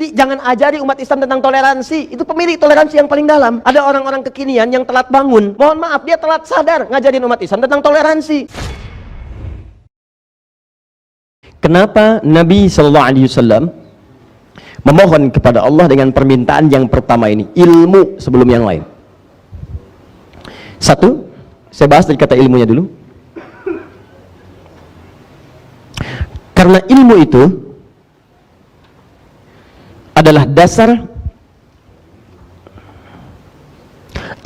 Jadi jangan ajari umat Islam tentang toleransi. Itu pemilik toleransi yang paling dalam. Ada orang-orang kekinian yang telat bangun. Mohon maaf, dia telat sadar ngajarin umat Islam tentang toleransi. Kenapa Nabi SAW memohon kepada Allah dengan permintaan yang pertama ini? Ilmu sebelum yang lain. Satu, saya bahas dari kata ilmunya dulu. Karena ilmu itu adalah dasar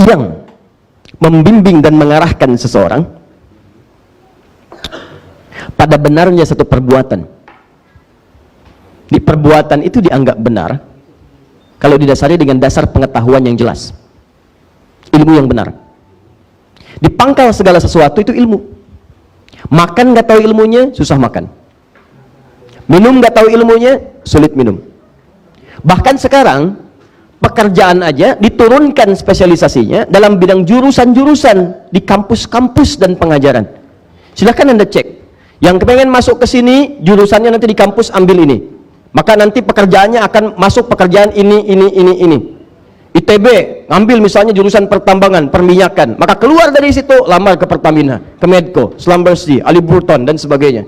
yang membimbing dan mengarahkan seseorang pada benarnya satu perbuatan. Di perbuatan itu dianggap benar kalau didasari dengan dasar pengetahuan yang jelas, ilmu yang benar. Di pangkal segala sesuatu itu ilmu. Makan nggak tahu ilmunya, susah makan. Minum nggak tahu ilmunya, sulit minum. Bahkan sekarang pekerjaan aja diturunkan spesialisasinya dalam bidang jurusan-jurusan di kampus-kampus dan pengajaran. Silakan Anda cek. Yang kepengen masuk ke sini, jurusannya nanti di kampus ambil ini. Maka nanti pekerjaannya akan masuk pekerjaan ini. ITB ambil misalnya jurusan pertambangan, perminyakan. Maka keluar dari situ lamar ke Pertamina, ke Medco, Slumberstone, Aliburton dan sebagainya.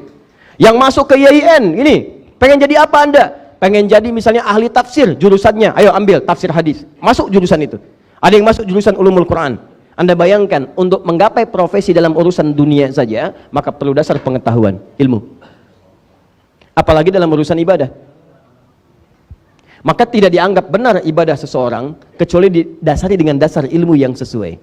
Yang masuk ke YIN, ini pengen jadi apa Anda? Pengen jadi misalnya ahli tafsir, jurusannya, ayo ambil tafsir hadis, masuk jurusan itu. Ada yang masuk jurusan ulumul Quran. Anda bayangkan, untuk menggapai profesi dalam urusan dunia saja, maka perlu dasar pengetahuan, ilmu. Apalagi dalam urusan ibadah. Maka tidak dianggap benar ibadah seseorang kecuali didasari dengan dasar ilmu yang sesuai.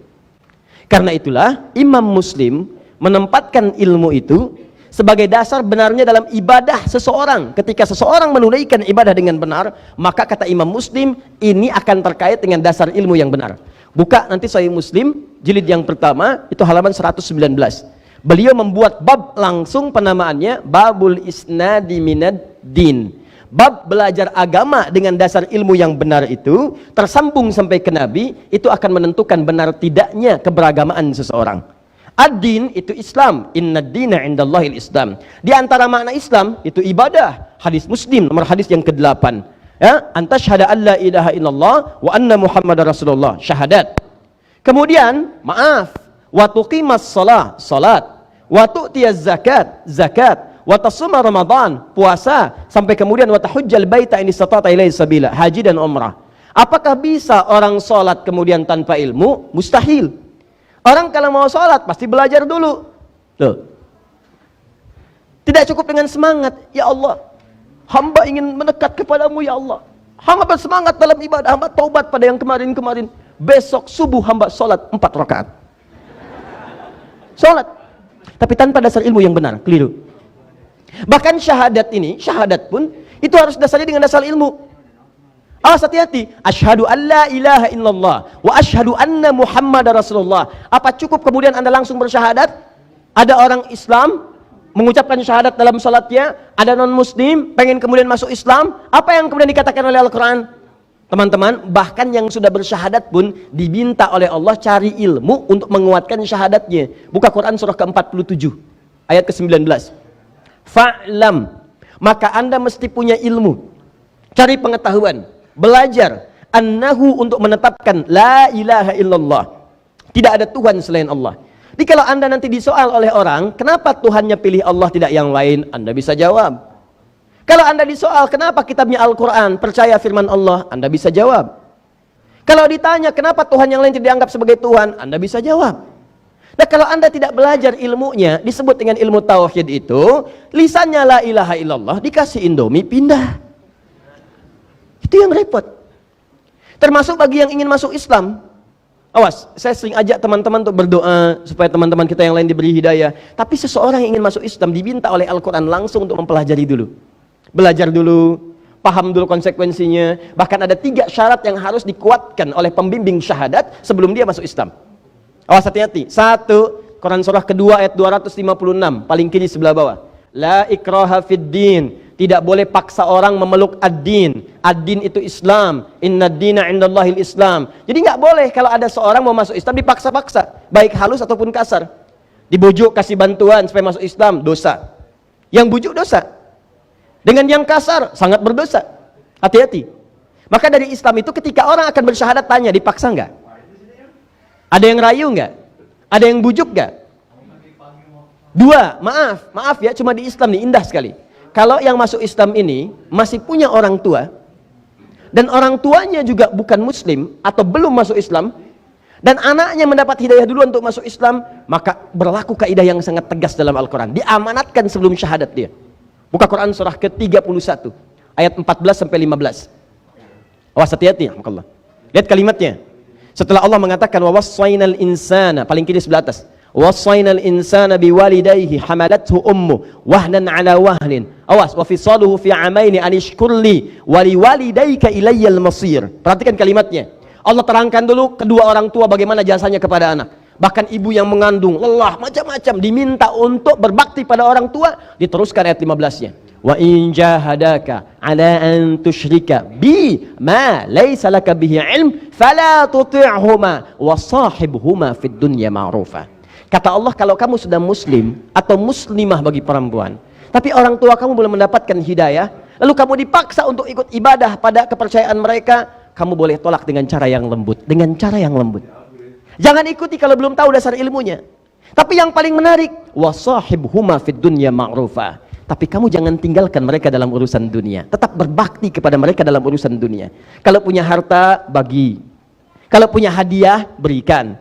Karena itulah Imam Muslim menempatkan ilmu itu sebagai dasar benarnya dalam ibadah seseorang. Ketika seseorang menunaikan ibadah dengan benar, maka kata Imam Muslim, ini akan terkait dengan dasar ilmu yang benar. Buka nanti Sahih Muslim jilid yang pertama, itu halaman 119. Beliau membuat bab langsung, penamaannya Babul Isnadi Minad Din. Bab belajar agama dengan dasar ilmu yang benar itu tersambung sampai ke Nabi, itu akan menentukan benar tidaknya keberagamaan seseorang. Ad-din itu Islam, inna dina indallahil Islam. Di antara makna Islam itu ibadah. Hadis Muslim nomor hadis yang ke-8. Ya, antasyhada alla ilaha illallah wa anna Muhammadar Rasulullah, syahadat. Kemudian, maaf, wa tuqimas shalah, salat, wa tu'tiyaz zakat, zakat, wa tasuma Ramadan, puasa, sampai kemudian wa tahujjal baita in istata'ta ilaihi sabila, haji dan umrah. Apakah bisa orang salat kemudian tanpa ilmu? Mustahil. Orang kalau mau sholat pasti belajar dulu. Tuh. Tidak cukup dengan semangat, ya Allah, hamba ingin mendekat kepadamu ya Allah. Hamba bersemangat dalam ibadah, hamba taubat pada yang kemarin-kemarin. Besok subuh hamba sholat 4 rakaat. Sholat. Tapi tanpa dasar ilmu yang benar, keliru. Bahkan syahadat ini, syahadat pun itu harus dasarnya dengan dasar ilmu. Awas, hati-hati. Asyhadu an la ilaha illallah wa asyhadu anna Muhammadar Rasulullah. Apa cukup kemudian Anda langsung bersyahadat? Ada orang Islam mengucapkan syahadat dalam salatnya, ada non-muslim pengen kemudian masuk Islam, apa yang kemudian dikatakan oleh Al-Quran? Teman-teman, bahkan yang sudah bersyahadat pun diminta oleh Allah cari ilmu untuk menguatkan syahadatnya. Buka Quran surah ke-47 ayat ke-19. Fa'lam, maka Anda mesti punya ilmu, cari pengetahuan, belajar annahu, untuk menetapkan la ilaha illallah, tidak ada Tuhan selain Allah. Jadi kalau Anda nanti disoal oleh orang, kenapa Tuhannya pilih Allah tidak yang lain, Anda bisa jawab. Kalau Anda disoal kenapa kitabnya Al-Quran percaya firman Allah, Anda bisa jawab. Kalau ditanya kenapa Tuhan yang lain tidak dianggap sebagai Tuhan, Anda bisa jawab. Nah, kalau Anda tidak belajar ilmunya, disebut dengan ilmu tauhid itu, lisannya la ilaha illallah, dikasih Indomie pindah. Itu yang repot. Termasuk bagi yang ingin masuk Islam. Awas, saya sering ajak teman-teman untuk berdoa supaya teman-teman kita yang lain diberi hidayah. Tapi seseorang yang ingin masuk Islam diminta oleh Al-Quran langsung untuk mempelajari dulu. Belajar dulu, paham dulu konsekuensinya. Bahkan ada 3 syarat yang harus dikuatkan oleh pembimbing syahadat sebelum dia masuk Islam. Awas, hati-hati. 1, Quran surah kedua ayat 256, paling kiri sebelah bawah. La ikraha fid din. Tidak boleh paksa orang memeluk ad-din. Ad-din itu Islam. Inna dina indallahil Islam. Jadi nggak boleh kalau ada seorang mau masuk Islam dipaksa-paksa, baik halus ataupun kasar. Dibujuk kasih bantuan supaya masuk Islam, dosa. Yang bujuk dosa. Dengan yang kasar sangat berdosa. Hati-hati. Maka dari Islam itu ketika orang akan bersyahadat tanya, dipaksa nggak? Ada yang rayu nggak? Ada yang bujuk nggak? Dua, maaf ya, cuma di Islam nih indah sekali. Kalau yang masuk Islam ini masih punya orang tua dan orang tuanya juga bukan muslim atau belum masuk Islam dan anaknya mendapat hidayah duluan untuk masuk Islam, maka berlaku kaidah yang sangat tegas dalam Al-Quran. Diamanatkan sebelum syahadat dia. Buka Quran surah ke-31 ayat 14 sampai 15. Awas hati-hati ya, Allah. Lihat kalimatnya. Setelah Allah mengatakan wa wassaynal insana, paling kiri sebelah atas. Wassaynal insana biwalidayhi hamalathu ummu wahnan ala wahnin. Awas, wa fisaluhu fi amaini an ishkurli wa liwalidayka ilayyal masir. Perhatikan kalimatnya. Allah terangkan dulu kedua orang tua bagaimana jasanya kepada anak. Bahkan ibu yang mengandung, lelah, macam-macam diminta untuk berbakti pada orang tua. Diteruskan ayat 15-nya. Wa in jahadaka ala an tusyrika bi ma laysa laka bihi ilm fala tuti'huma wa sahibhuma fid dunya ma'rufa. Kata Allah, kalau kamu sudah muslim atau muslimah bagi perempuan, tapi orang tua kamu belum mendapatkan hidayah, lalu kamu dipaksa untuk ikut ibadah pada kepercayaan mereka, kamu boleh tolak dengan cara yang lembut, dengan cara yang lembut. Jangan ikuti kalau belum tahu dasar ilmunya. Tapi yang paling menarik, wa sahibhuma fid dunya ma'rufa. Tapi kamu jangan tinggalkan mereka dalam urusan dunia. Tetap berbakti kepada mereka dalam urusan dunia. Kalau punya harta, bagi. Kalau punya hadiah, berikan.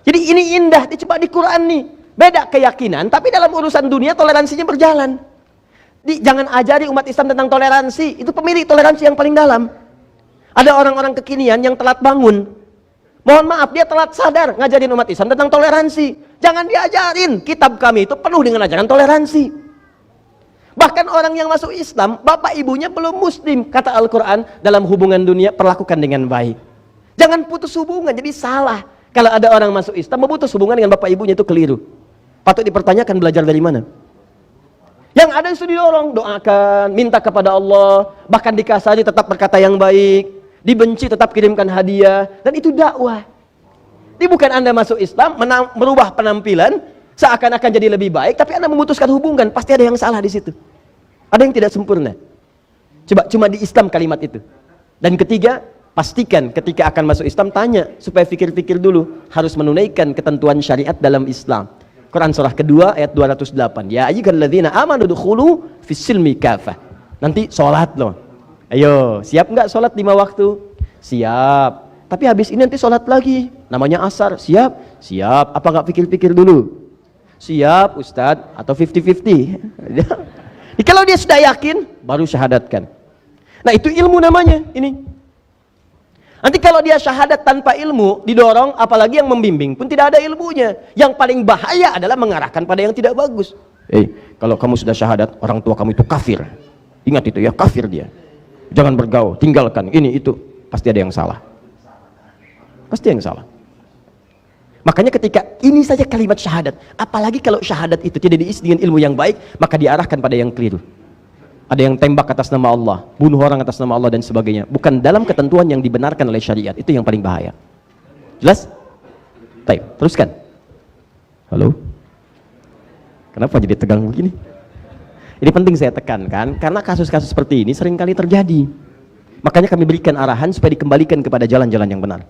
Jadi ini indah, dicoba di Quran nih. Beda keyakinan, tapi dalam urusan dunia toleransinya berjalan. Jangan ajari umat Islam tentang toleransi. Itu pemilik toleransi yang paling dalam. Ada orang-orang kekinian yang telat bangun. Mohon maaf, dia telat sadar ngajarin umat Islam tentang toleransi. Jangan diajarin. Kitab kami itu penuh dengan ajaran toleransi. Bahkan orang yang masuk Islam, bapak ibunya belum muslim. Kata Al-Quran, dalam hubungan dunia perlakukan dengan baik. Jangan putus hubungan, jadi salah. Kalau ada orang masuk Islam, memutus hubungan dengan bapak ibunya itu keliru. Patut dipertanyakan belajar dari mana. Yang ada itu didorong, doakan, minta kepada Allah. Bahkan dikasari tetap berkata yang baik. Dibenci tetap kirimkan hadiah. Dan itu dakwah. Ini bukan Anda masuk Islam, merubah penampilan, seakan-akan jadi lebih baik, tapi Anda memutuskan hubungan. Pasti ada yang salah di situ. Ada yang tidak sempurna. Coba cuma di Islam kalimat itu. Dan ketiga, pastikan ketika akan masuk Islam tanya supaya pikir-pikir dulu harus menunaikan ketentuan syariat dalam Islam. Quran surah kedua ayat 208. Ya ayyuhalladzina amanu dukhulu fis-silmi kafah. Nanti sholat loh. Ayo, siap nggak sholat 5 waktu? Siap. Tapi habis ini nanti sholat lagi. Namanya asar. Siap? Siap. Apa nggak pikir-pikir dulu? Siap Ustadz, atau 50-50. Kalau dia sudah yakin, baru syahadatkan. Nah itu ilmu namanya ini. Nanti kalau dia syahadat tanpa ilmu, didorong, apalagi yang membimbing pun tidak ada ilmunya. Yang paling bahaya adalah mengarahkan pada yang tidak bagus. Kalau kamu sudah syahadat, orang tua kamu itu kafir. Ingat itu ya, kafir dia. Jangan bergaul, tinggalkan, ini itu. Pasti ada yang salah. Pasti yang salah. Makanya ketika ini saja kalimat syahadat, apalagi kalau syahadat itu tidak diisi dengan ilmu yang baik, maka diarahkan pada yang keliru. Ada yang tembak atas nama Allah, bunuh orang atas nama Allah dan sebagainya. Bukan dalam ketentuan yang dibenarkan oleh syariat. Itu yang paling bahaya. Jelas? Baik, teruskan. Halo? Kenapa jadi tegang begini? Ini penting saya tekankan, karena kasus-kasus seperti ini seringkali terjadi. Makanya kami berikan arahan supaya dikembalikan kepada jalan-jalan yang benar.